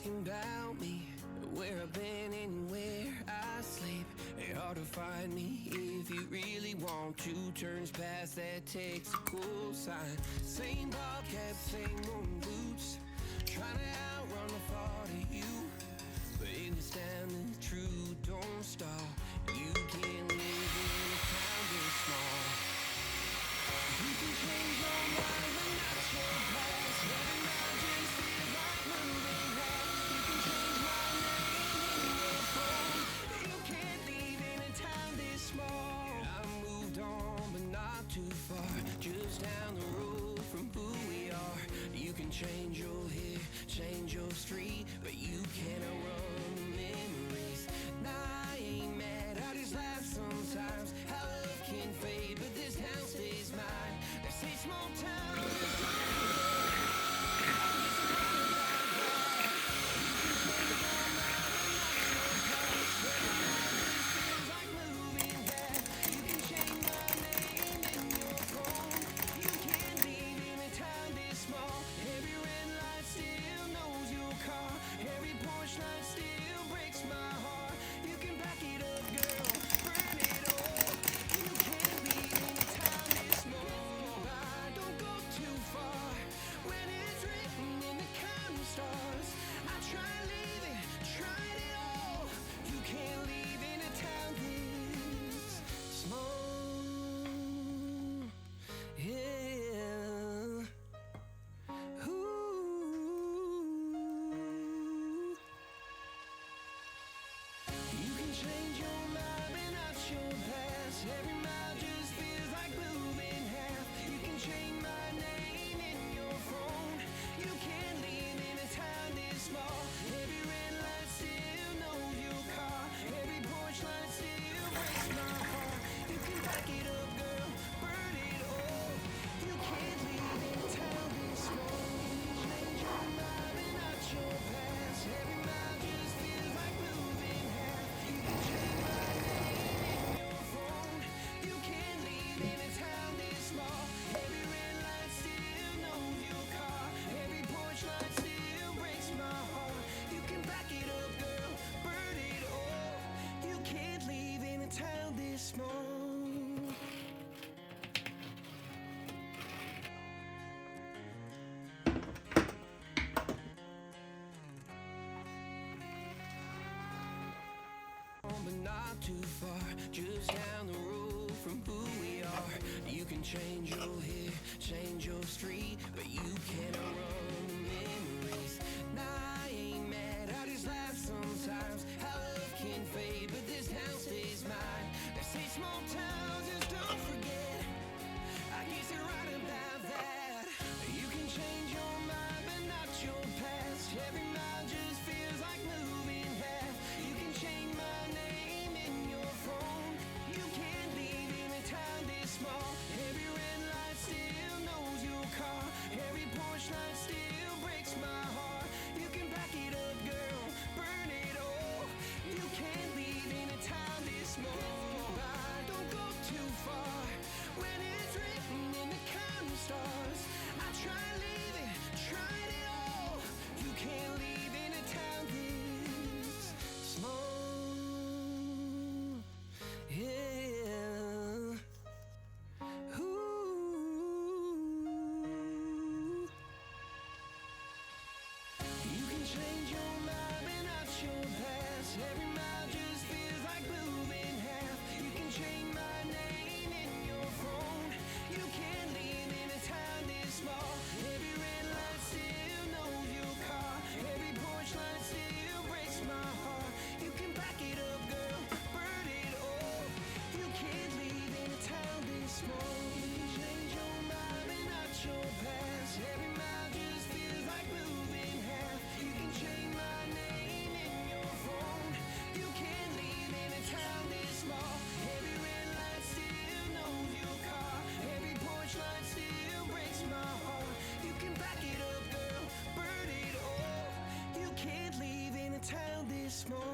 asking about me, where I've been and where I sleep. It's hard to find me if you really want to. Turns past that takes a cool sign. Same ball cap, same old boots, trying to outrun the thought of you. But if you stand the truth, don't stop. You can't live in a town this small. You can change your mind, but not your past. Every night just feels like moving fast. You can change my name in your phone. You can't leave in a town this small. I moved on, but not too far. Just down the road from who we are. You can change your hair, change your street, but you can't outrun the memories. Nah, I ain't mad, I just laugh sometimes. How love can fade, but this town stays mine. They say small town is but not too far, just down the road from who we are. You can change your hair, change your street, but you can't outrun the memories. Nah, I ain't mad, I just laugh sometimes. How love can fade, but this town stays mine. They say small towns, just don't forget. I guess you're right about that. You can change your mind, but not your past. Every mile just feels like moving half. You can change my name in your phone. You can't leave in a town this small. Every red light still knows your car. Every porch light still breaks my heart. You can back it up, girl, burn it all. You can't leave in a town this small. Don't go too far when it's written in the counting stars. I try leaving, tried it all. You can't leave in a town this small. Yeah. Ooh. You can change your mind, but not your past. Every mile just feels like moving half. You can change my name in your phone. You can't leave in a town this small. Every red light still knows your car. Every porch light still breaks my heart. You can back it up, girl, burn it all. You can't leave in a town this small. You can change your mind, but not your past. Every mile just feels like moving half. You can change my name in your phone. You can't leave in a town this small. Every red light still knows your car. Every porch light still breaks my heart. You can back it up, girl, burn it all. You can't leave in a town this small.